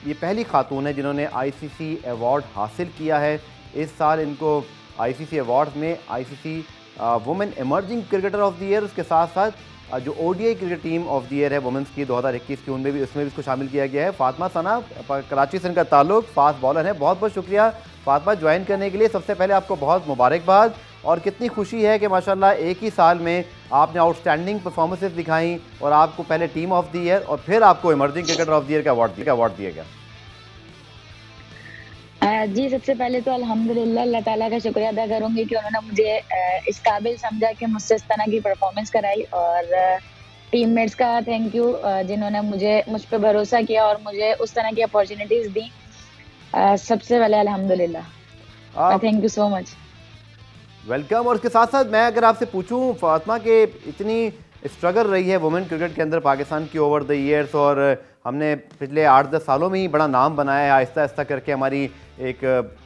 ये पहली खातून है जिन्होंने आईसीसी अवार्ड हासिल किया है। इस साल इनको आईसीसी अवार्ड्स में ICC women emerging cricketer of the year, उसके साथ साथ जो ODI cricket team of the year है वुमेंस की 2021 की, उनमें भी उसमें भी इसको शामिल किया गया है। फातिमा सना, कराची से इनका ताल्लुक, फास्ट बॉलर है। बहुत बहुत शुक्रिया फातिमा ज्वाइन करने के लिए। सबसे पहले आपको बहुत मुबारकबाद और कितनी खुशी है कि माशाल्लाह एक ही साल में आपने आउटस्टैंडिंग परफॉर्मेंसेस दिखाई और आपको पहले टीम ऑफ द ईयर और फिर आपको emerging cricketer of the year का अवार्ड दिया गया। जी, सबसे पहले तो अल्हम्दुलिल्लाह अल्लाह ताला का शुक्रिया अदा करूँगी कि उन्होंने मुझे इस काबिल समझा कि मुझसे इस तरह की परफॉर्मेंस कराई, और टीममेट्स का थैंक यू जिन्होंने मुझ पे भरोसा किया और मुझे उस तरह की अपॉर्चुनिटीज़ दी। सबसे पहले अल्हम्दुलिल्लाह आप thank you so much. Welcome. और इसके साथ साथ मैं अगर आपसे पूछूं फातिमा के इतनी स्ट्रगल रही है वुमेन क्रिकेट के अंदर पाकिस्तान की ओवर द ईयर्स, और हमने पिछले 8-10 सालों में ही बड़ा नाम बनाया है, आहिस्ता आहिस्ता करके हमारी एक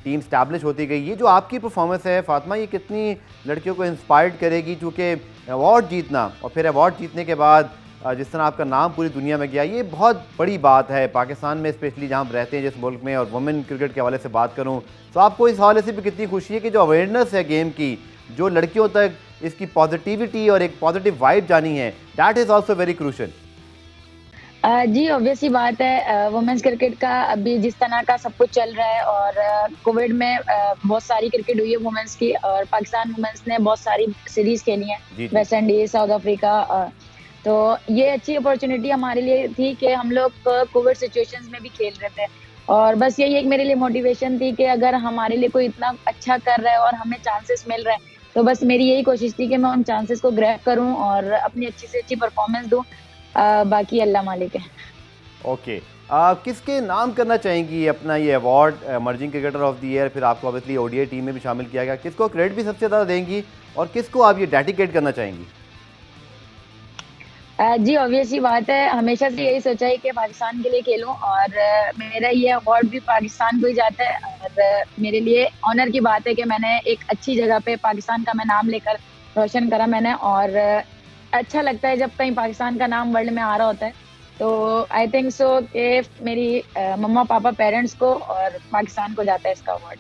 टीम स्टैब्लिश होती गई। ये जो आपकी परफॉर्मेंस है फातिमा, ये कितनी लड़कियों को इंस्पायर्ड करेगी? क्योंकि अवार्ड जीतना और फिर अवार्ड जीतने के बाद जिस तरह आपका नाम पूरी दुनिया में गया, ये बहुत बड़ी बात है पाकिस्तान में, स्पेशली जहाँ हम रहते हैं जिस मुल्क में। और वुमेन क्रिकेट के हवाले से बात करूँ तो आपको इस हवाले से भी कितनी खुशी है कि जो अवेयरनेस है गेम की, जो लड़कियों तक इसकी पॉजिटिविटी और एक पॉजिटिव वाइब जानी है, that is also very crucial. जी, ऑब्वियस सी बात है, वुमेन्स क्रिकेट का अभी जिस तरह का सब कुछ चल रहा है, और कोविड में बहुत सारी क्रिकेट हुई है वुमेन्स की, और पाकिस्तान वुमेन्स ने बहुत सारी सीरीज़ खेली हैं, जी जी। वेस्ट इंडीज़, साउथ अफ्रीका, तो ये अच्छी अपॉर्चुनिटी हमारे लिए थी कि हम लोग कोविड सिचुएशंस में भी खेल रहे थे, और बस यही एक मेरे लिए मोटिवेशन थी कि अगर हमारे लिए कोई इतना अच्छा कर रहा है और हमें चांसेस मिल रहे हैं, तो बस मेरी यही कोशिश थी कि मैं उन चांसेस को ग्रैब करूँ और अपनी अच्छी से अच्छी परफॉर्मेंस दूँ। बाकी अल्लाह मालिक है। ओके, किसके नाम करना चाहेंगी अपना ये award emerging cricketer of the year? फिर आपको ऑब्वियसली ओडीआई टीम में भी शामिल किया गया, किसको क्रेडिट भी सबसे ज़्यादा देंगी और किसको आप ये डेडिकेट करना चाहेंगी? जी, ऑब्वियस सी बात है, हमेशा से यही सोचा है कि पाकिस्तान के लिए खेलूँ, और मेरा ये अवार्ड भी पाकिस्तान को ही जाता है, और मेरे लिए ऑनर की बात है कि मैंने एक अच्छी जगह पे पाकिस्तान का मैं नाम लेकर रोशन करा मैंने, और अच्छा लगता है जब कहीं पाकिस्तान का नाम वर्ल्ड में आ रहा होता है। तो आई थिंक सो कि मेरी मम्मा-पापा, पेरेंट्स को और पाकिस्तान को जाता है इसका अवार्ड।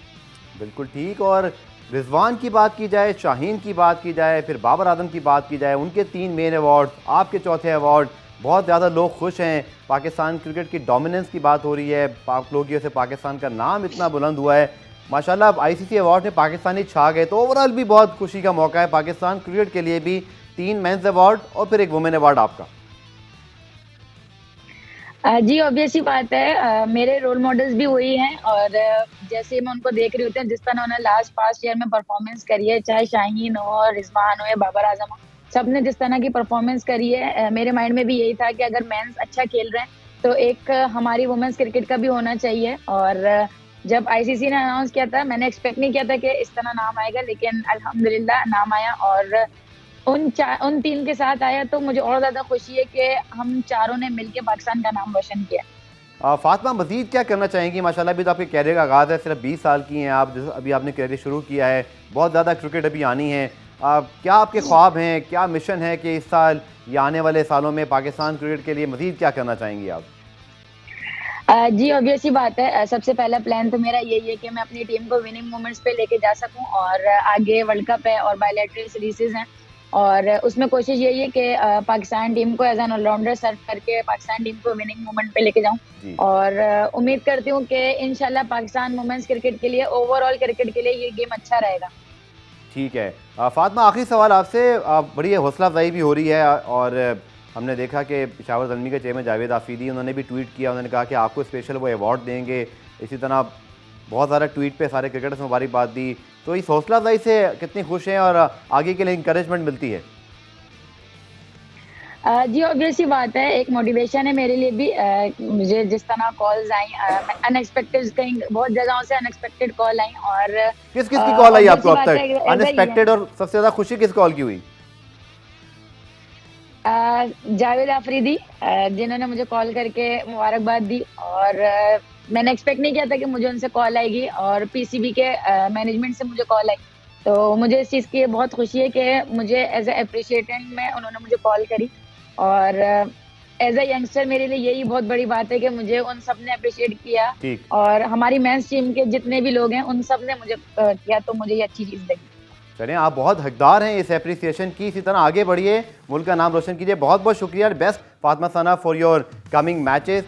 बिल्कुल ठीक। और रिजवान की बात की जाए, शाहीन की बात की जाए, फिर बाबर आजम की बात की जाए, उनके 3 मेन अवार्ड, आपके चौथे अवार्ड, बहुत ज़्यादा लोग खुश हैं। पाकिस्तान क्रिकेट की डोमिनेंस की बात हो रही है, पाक लोगियों से पाकिस्तान का नाम इतना बुलंद हुआ है माशाल्लाह। अब आईसीसी अवार्ड में पाकिस्तानी छा गए, तो ओवरऑल भी बहुत खुशी का मौका है पाकिस्तान क्रिकेट के लिए भी। 3 मेंस अवार्ड और फिर एक वुमेन अवार्ड आपका। जी, ऑब्वियस सी बात है, मेरे रोल मॉडल्स भी वही हैं, और जैसे मैं उनको देख रही होती हूँ, जिस तरह उन्होंने लास्ट पास्ट ईयर में परफॉर्मेंस करी है, चाहे शाहीन हो, रिजवान हो या बाबर आजम हो, सबने जिस तरह की परफॉर्मेंस करी है, मेरे माइंड में भी यही था कि अगर मेंस अच्छा खेल रहे हैं, तो एक हमारी वुमेन्स क्रिकेट का भी होना चाहिए। और जब आईसीसी ने अनाउंस किया था, मैंने एक्सपेक्ट नहीं किया था कि इस तरह नाम आएगा, लेकिन अल्हम्दुलिल्लाह नाम आया, और उन 3 के साथ आया, तो मुझे और ज़्यादा खुशी है कि हम चारों ने मिलके पाकिस्तान का नाम रोशन किया। फातिमा, मज़ीद क्या करना चाहेंगी? माशाल्लाह अभी तो आपके कैरियर का आगाज़ है, सिर्फ 20 साल की हैं आप, अभी आपने कैरियर शुरू किया है, बहुत ज़्यादा क्रिकेट अभी आनी है। क्या आपके ख्वाब हैं, क्या मिशन है कि इस साल या आने वाले सालों में पाकिस्तान क्रिकेट के लिए मज़ीद क्या करना चाहेंगी आप? जी, ऑब्वियस सी बात है, सबसे पहला प्लान तो मेरा यही है कि मैं अपनी टीम को विनिंग मोमेंट्स पे लेके जा सकूँ, और आगे वर्ल्ड कप है और बायलैटरल सीरीज़ेज़ हैं, और उसमें कोशिश यही है कि पाकिस्तान टीम को एज़ एन ऑलराउंडर सर्व करके पाकिस्तान टीम को विनिंग मोमेंट पे लेके जाऊँ, जी और उम्मीद करती हूँ कि इंशाल्लाह पाकिस्तान वुमेन्स क्रिकेट के लिए, ओवरऑल क्रिकेट के लिए ये गेम अच्छा रहेगा। ठीक है। फातिमा, आखिरी सवाल आपसे, बड़ी हौसला अफजाई भी हो रही है, और हमने देखा कि पेशावर ज़ल्मी के चेयरमैन जावेद आफरीदी, उन्होंने भी ट्वीट किया, उन्होंने कहा कि आपको स्पेशल वो अवार्ड देंगे। इसी तरह बहुत सारा ट्वीट पे सारे क्रिकेटर्स ने मुबारकबाद दी। तो इस हौसला अफजाई से कितनी खुश हैं और आगे के लिए इंकरेजमेंट मिलती है? जी, ऑब्वियस सी बात है, एक मोटिवेशन है मेरे लिए भी, मुझे जिस तरह कॉल्स आई, अनएक्सपेक्टेड, कहीं बहुत जगहों से अनएक्सपेक्टेड कॉल आई, और किस किस की कॉल आई ऑब्वियस आपको सी अब बात तक? है, ऐसा ही है। अनएक्सपेक्टेड और सबसे ज़्यादा खुशी किस कॉल की हुई? जावेद आफरीदी, जिन्होंने मुझे कॉल करके मुबारकबाद दी, और मैंने एक्सपेक्ट नहीं किया था कि मुझे उनसे कॉल आएगी, और पीसीबी के मैनेजमेंट से मुझे कॉल आई। तो मुझे इस चीज़ की बहुत खुशी है कि मुझे एज़ अ एप्रिशिएटेड में उन्होंने मुझे कॉल करी, और एज अ यंगस्टर मेरे लिए यही बहुत बड़ी बात है कि मुझे उन सब ने अप्रिशिएट किया, ठीक। और हमारी मेंस टीम के जितने भी लोग हैं उन सब ने मुझे किया, तो मुझे ये अच्छी चीज लगी। चलें, आप बहुत हकदार हैं इस एप्रिसिएशन की, इसी तरह आगे बढ़िए, मुल्क का नाम रोशन कीजिए। बहुत बहुत शुक्रिया, best Fatima Sana for your coming matches.